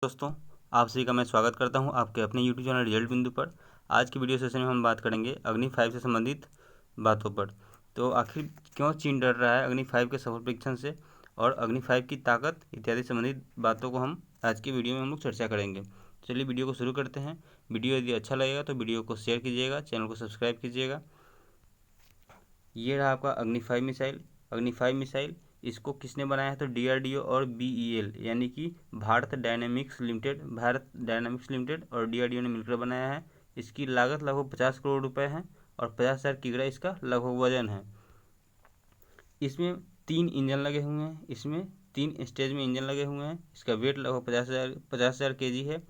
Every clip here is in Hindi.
दोस्तों, आप सभी का मैं स्वागत करता हूं आपके अपने यूट्यूब चैनल रिजल्ट बिंदु पर। आज की वीडियो सेशन में हम बात करेंगे अग्नि 5 से संबंधित बातों पर। तो आखिर क्यों चीन डर रहा है अग्नि 5 के सफल परीक्षण से और अग्नि 5 की ताकत इत्यादि संबंधित बातों को हम आज की वीडियो में हम लोग चर्चा करेंगे। चलिए वीडियो को शुरू करते हैं। वीडियो यदि अच्छा लगेगा तो वीडियो को शेयर कीजिएगा, चैनल को सब्सक्राइब कीजिएगा। ये रहा आपका अग्नि 5 मिसाइल। अग्नि 5 मिसाइल इसको किसने बनाया है? तो DRDO और BEL यानी कि भारत डायनामिक्स लिमिटेड और DRDO ने मिलकर बनाया है। इसकी लागत लगभग 50 करोड़ रुपए है और 50,000 किग्रा इसका लगभग वजन है। इसमें 3 इंजन लगे हुए हैं। इसमें 3 स्टेज में इंजन लगे हुए हैं। इसका वेट लगभग 50,000 kg है।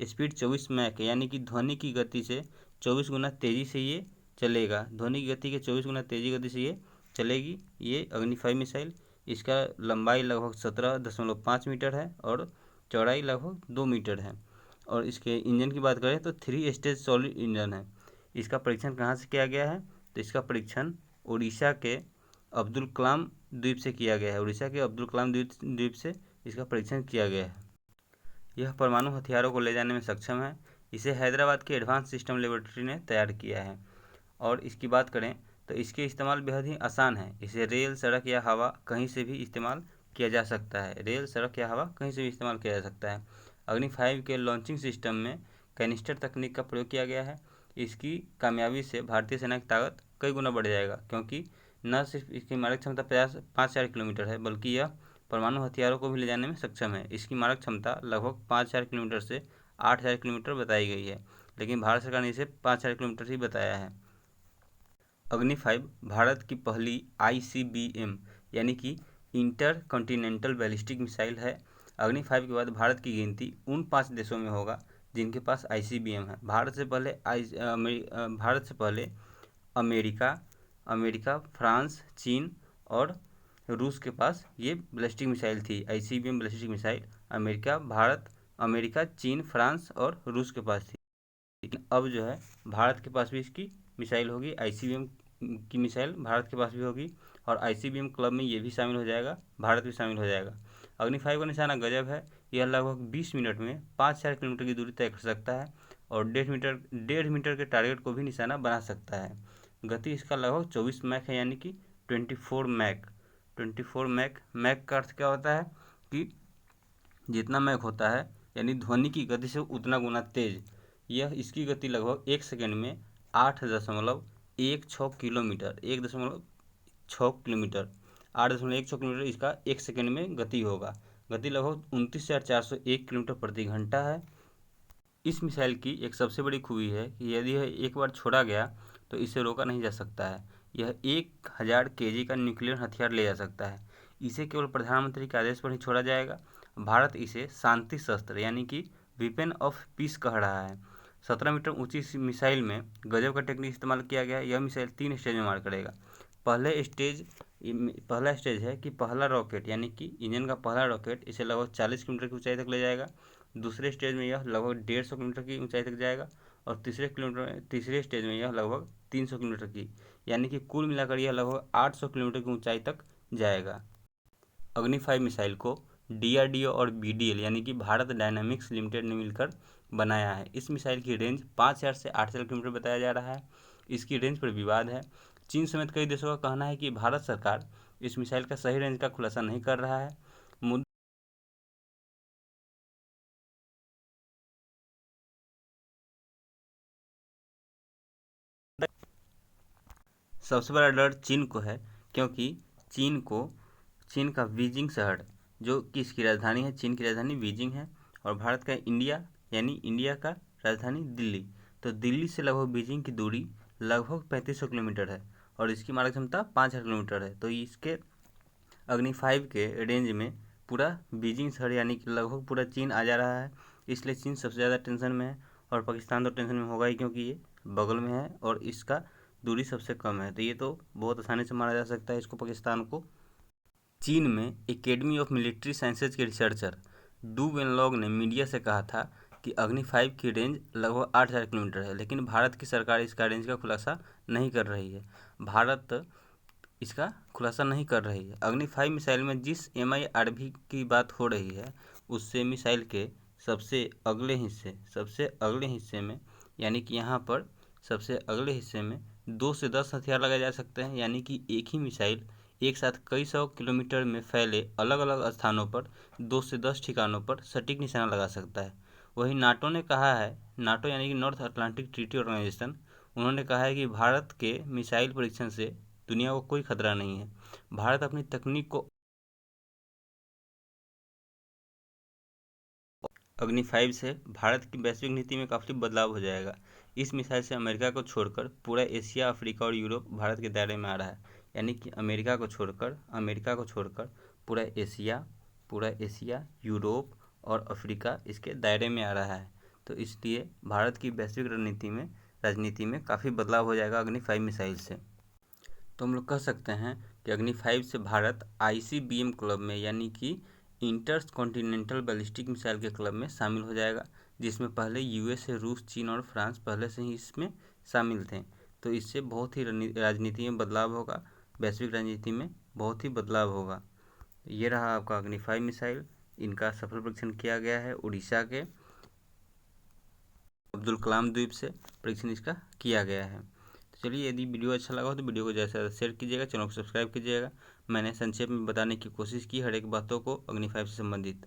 स्पीड 24 मैक यानी कि ध्वनि की गति से 24 गुना तेज़ी से ये चलेगा। ध्वनि की गति के 24 गुना तेज़ी गति से ये चलेगी। ये अग्नि 5 मिसाइल। इसका लंबाई लगभग 17.5 मीटर है और चौड़ाई लगभग 2 मीटर है। और इसके इंजन की बात करें तो 3 स्टेज सॉलिड इंजन है। इसका परीक्षण कहाँ से किया गया है? तो इसका परीक्षण उड़ीसा के अब्दुल कलाम द्वीप से किया गया है। उड़ीसा के अब्दुल कलाम द्वीप से इसका परीक्षण किया गया है। यह परमाणु हथियारों को ले जाने में सक्षम है। इसे हैदराबाद के एडवांस सिस्टम लेबोरेटरी ने तैयार किया है। और इसकी बात करें तो इसके इस्तेमाल बेहद ही आसान है। इसे रेल, सड़क या हवा कहीं से भी इस्तेमाल किया जा सकता है। रेल, सड़क या हवा कहीं से भी इस्तेमाल किया जा सकता है। अग्नि 5 के लॉन्चिंग सिस्टम में कैनिस्टर तकनीक का प्रयोग किया गया है। इसकी कामयाबी से भारतीय सेना की ताकत कई गुना बढ़ जाएगा, क्योंकि न सिर्फ इसकी मारक क्षमता 5,000 किलोमीटर है, बल्कि यह परमाणु हथियारों को भी ले जाने में सक्षम है। इसकी मारक क्षमता लगभग 5,000 किलोमीटर से 8,000 किलोमीटर बताई गई है, लेकिन भारत सरकार ने इसे 5,000 किलोमीटर ही बताया है। अग्नि 5 भारत की पहली ICBM यानी कि इंटर कॉन्टिनेंटल बैलिस्टिक मिसाइल है। अग्नि 5 के बाद भारत की गिनती उन 5 देशों में होगा जिनके पास ICBM है। भारत से पहले अमेरिका, फ्रांस, चीन और रूस के पास ये बैलिस्टिक मिसाइल थी। ICBM बैलिस्टिक मिसाइल अमेरिका, चीन, फ्रांस और रूस के पास थी। लेकिन अब जो है भारत के पास भी इसकी मिसाइल होगी। ICBM की मिसाइल भारत के पास भी होगी और ICBM क्लब में ये भी शामिल हो जाएगा, भारत भी शामिल हो जाएगा। अग्नि 5 का निशाना गजब है। यह लगभग 20 मिनट में 5,000 किलोमीटर की दूरी तय कर सकता है और 1.5 मीटर के टारगेट को भी निशाना बना सकता है। गति इसका लगभग 24 मैक है, यानी कि 24 मैक का अर्थ क्या होता है कि जितना मैक होता है यानी ध्वनि की गति से उतना गुना तेज। यह इसकी गति लगभग 1 सेकंड में 8.16 किलोमीटर 8.16 किलोमीटर इसका 1 सेकंड में गति होगा। गति लगभग 29,401 किलोमीटर प्रति घंटा है। इस मिसाइल की एक सबसे बड़ी खूबी है कि यदि यह एक बार छोड़ा गया तो इसे रोका नहीं जा सकता है। यह 1,000 kg का न्यूक्लियर हथियार ले जा सकता है। इसे केवल प्रधानमंत्री के आदेश पर ही छोड़ा जाएगा। भारत इसे शांति शस्त्र यानी कि वेपन ऑफ पीस कह रहा है। 17 मीटर ऊंची इस मिसाइल में गजब का टेक्निक इस्तेमाल किया गया है। यह मिसाइल 3 स्टेज में मार करेगा। पहला स्टेज है कि पहला रॉकेट यानी कि इंजन का पहला रॉकेट इसे लगभग 40 किलोमीटर की ऊंचाई तक ले जाएगा। दूसरे स्टेज में यह लगभग 150 किलोमीटर की ऊंचाई तक जाएगा और तीसरे स्टेज में यह लगभग 300 किलोमीटर की, यानी कि कुल मिलाकर यह लगभग 800 किलोमीटर की ऊंचाई तक जाएगा। अग्नि 5 मिसाइल को DRDO और BDL यानी कि भारत डायनामिक्स लिमिटेड ने मिलकर बनाया है। इस मिसाइल की रेंज 5,000 से 8,000 किलोमीटर बताया जा रहा है। इसकी रेंज पर विवाद है। चीन समेत कई देशों का कहना है कि भारत सरकार इस मिसाइल का सही रेंज का खुलासा नहीं कर रहा है। सबसे बड़ा डर चीन को है, क्योंकि चीन का बीजिंग शहर जो कि इसकी राजधानी है, चीन की राजधानी बीजिंग है और भारत का इंडिया का राजधानी दिल्ली। तो दिल्ली से लगभग बीजिंग की दूरी लगभग 3500 किलोमीटर है और इसकी मारक क्षमता 5,000 किलोमीटर है। तो इसके अग्नि 5 के रेंज में पूरा बीजिंग शहर यानी कि लगभग पूरा चीन आ जा रहा है। इसलिए चीन सबसे ज़्यादा टेंशन में है और पाकिस्तान तो टेंशन में होगा ही, क्योंकि ये बगल में है और इसका दूरी सबसे कम है। तो ये तो बहुत आसानी से मारा जा सकता है इसको, पाकिस्तान को। चीन में एकेडमी ऑफ मिलिट्री साइंसेज के रिसर्चर डू वेनलॉग ने मीडिया से कहा था कि अग्नि 5 की रेंज लगभग 8,000 किलोमीटर है, लेकिन भारत की सरकार इसका रेंज का खुलासा नहीं कर रही है। भारत इसका खुलासा नहीं कर रही है। अग्नि 5 मिसाइल में जिस MIRV की बात हो रही है उससे मिसाइल के सबसे अगले हिस्से में यानी कि यहाँ पर सबसे अगले हिस्से में 2 से 10 हथियार लगाए जा सकते हैं, यानी कि एक ही मिसाइल एक साथ कई सौ किलोमीटर में फैले अलग अलग स्थानों पर 2 से 10 ठिकानों पर सटीक निशाना लगा सकता है। वहीं नाटो ने कहा है, नाटो यानी कि नॉर्थ अटलांटिक ट्रीटी ऑर्गेनाइजेशन, उन्होंने कहा है कि भारत के मिसाइल परीक्षण से दुनिया को कोई खतरा नहीं है। भारत अपनी तकनीक को अग्नि 5 से भारत की वैश्विक नीति में काफ़ी बदलाव हो जाएगा। इस मिसाइल से अमेरिका को छोड़कर पूरा एशिया, अफ्रीका और यूरोप भारत के दायरे में आ रहा है। यानी कि अमेरिका को छोड़कर पूरा एशिया, यूरोप और अफ्रीका इसके दायरे में आ रहा है। तो इसलिए भारत की वैश्विक राजनीति में काफ़ी बदलाव हो जाएगा अग्नि 5 मिसाइल से। तो हम लोग कह सकते हैं कि अग्नि 5 से भारत ICBM क्लब में यानी कि इंटर कॉन्टिनेंटल बैलिस्टिक मिसाइल के क्लब में शामिल हो जाएगा, जिसमें पहले USA, रूस, चीन और फ्रांस पहले से ही इसमें शामिल थे। तो इससे बहुत ही राजनीति में बदलाव होगा, वैश्विक राजनीति में बहुत ही बदलाव होगा। ये रहा आपका अग्नि 5 मिसाइल। इनका सफल परीक्षण किया गया है उड़ीसा के अब्दुल कलाम द्वीप से परीक्षण इसका किया गया है। तो चलिए, यदि वीडियो अच्छा लगा हो तो वीडियो को ज़्यादा से ज़्यादा शेयर कीजिएगा, चैनल को सब्सक्राइब कीजिएगा। मैंने संक्षेप में बताने की कोशिश की हर एक बातों को अग्नि 5 से संबंधित।